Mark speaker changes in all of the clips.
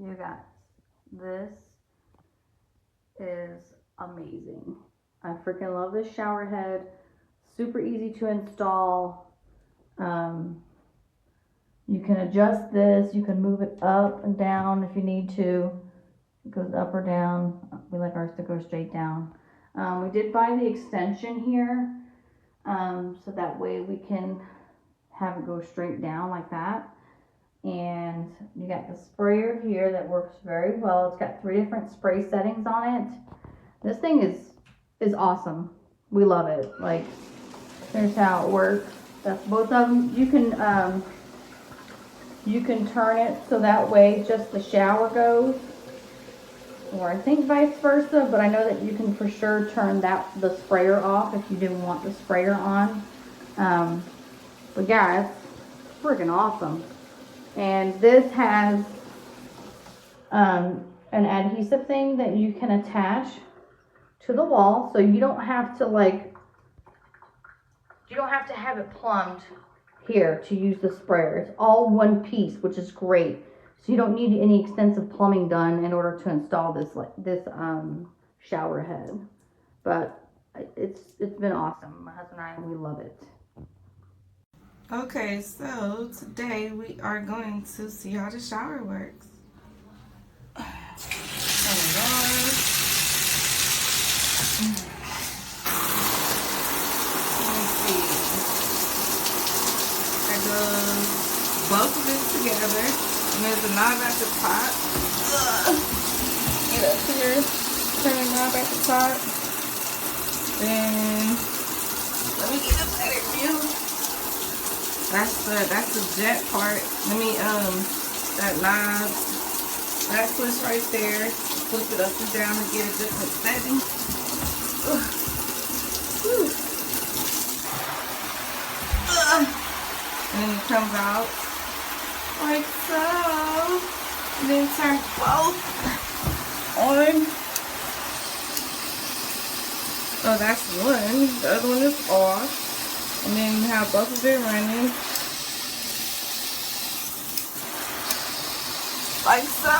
Speaker 1: You guys, this is amazing. I freaking love this shower head. Super easy to install. You can adjust this. You can move it up and down if you need to. It goes up or down. We like ours to go straight down. We did buy the extension here, so that way we can have it go straight down like that. And you got the sprayer here that works very well. It's got 3 different spray settings on it. This thing is awesome. We love it. Like, here's how it works. That's both of them. You can turn it so that way just the shower goes, or I think vice versa, but I know that you can for sure turn the sprayer off if you didn't want the sprayer on. But yeah, it's freaking awesome. And this has an adhesive thing that you can attach to the wall, so you don't have to have it plumbed here to use the sprayer. It's all one piece, which is great. So you don't need any extensive plumbing done in order to install this shower head. But it's been awesome. My husband and I, we love it.
Speaker 2: Okay, so today we are going to see how the shower works. Turn it on. Let me see. There goes both of it together. And there's a knob at the top. Get up here. Turn the knob at the top. Then let me get a better view. That's the jet part. Let me that knob, that switch right there. Flip it up and down to get a different setting. And then it comes out like so. And then turn both on. Oh, that's one. The other one is off. And then you have both of it running. Like so.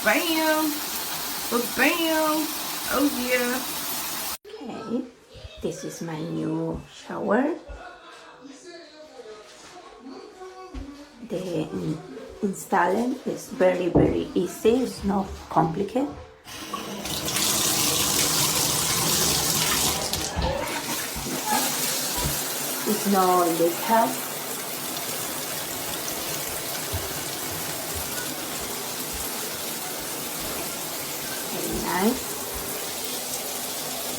Speaker 2: Bam. Bam. Oh yeah.
Speaker 3: Okay, this is my new shower. The installing is very, very easy. It's not complicated. It's no leak help. Very nice.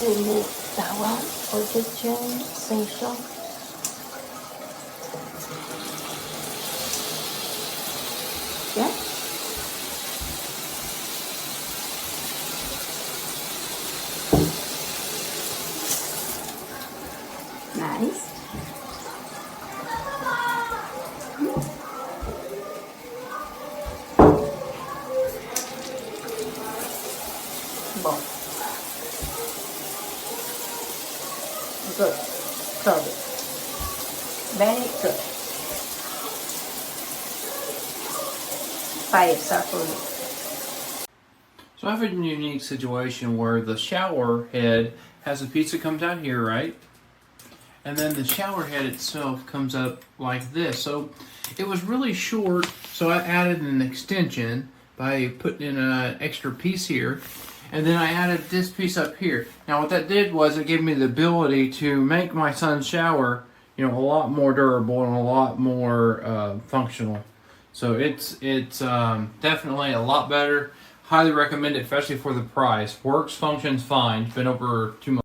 Speaker 3: Remove that one for the gym essential. Yeah. Nice. Good. Perfect. Very good. 5 star for me.
Speaker 4: So I have a unique situation where the shower head has a piece that comes out here, right? And then the shower head itself comes up like this. So it was really short, so I added an extension by putting in an extra piece here. And then I added this piece up here. Now what that did was it gave me the ability to make my son's shower, a lot more durable and a lot more functional. So it's definitely a lot better. Highly recommend it, especially for the price. Works, functions fine. It's been over 2 months.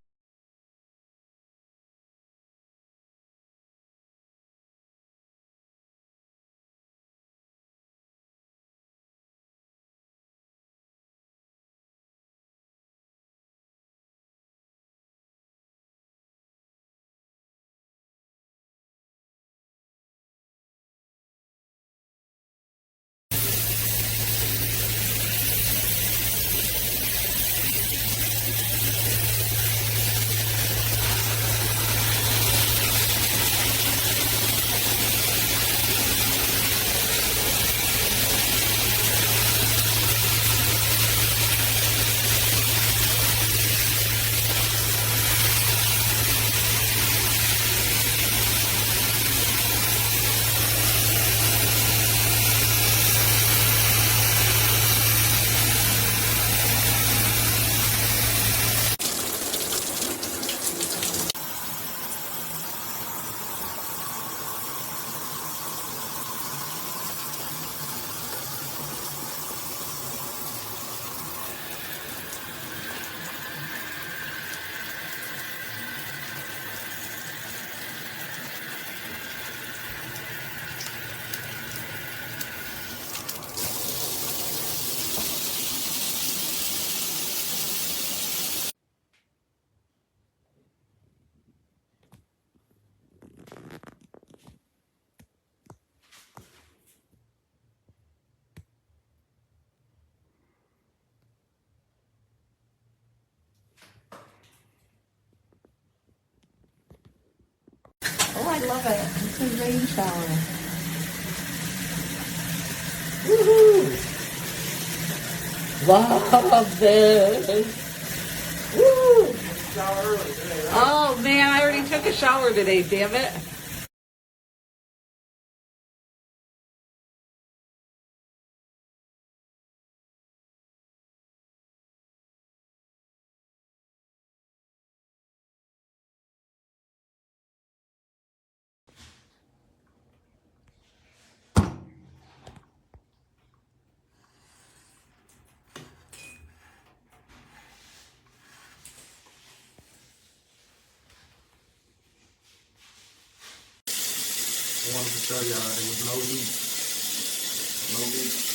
Speaker 3: I love it. It's a rain shower. Woohoo! Love this. Woo! Oh man, I already took a shower today, damn it.
Speaker 4: I wanted to show y'all there was no leak. No leak.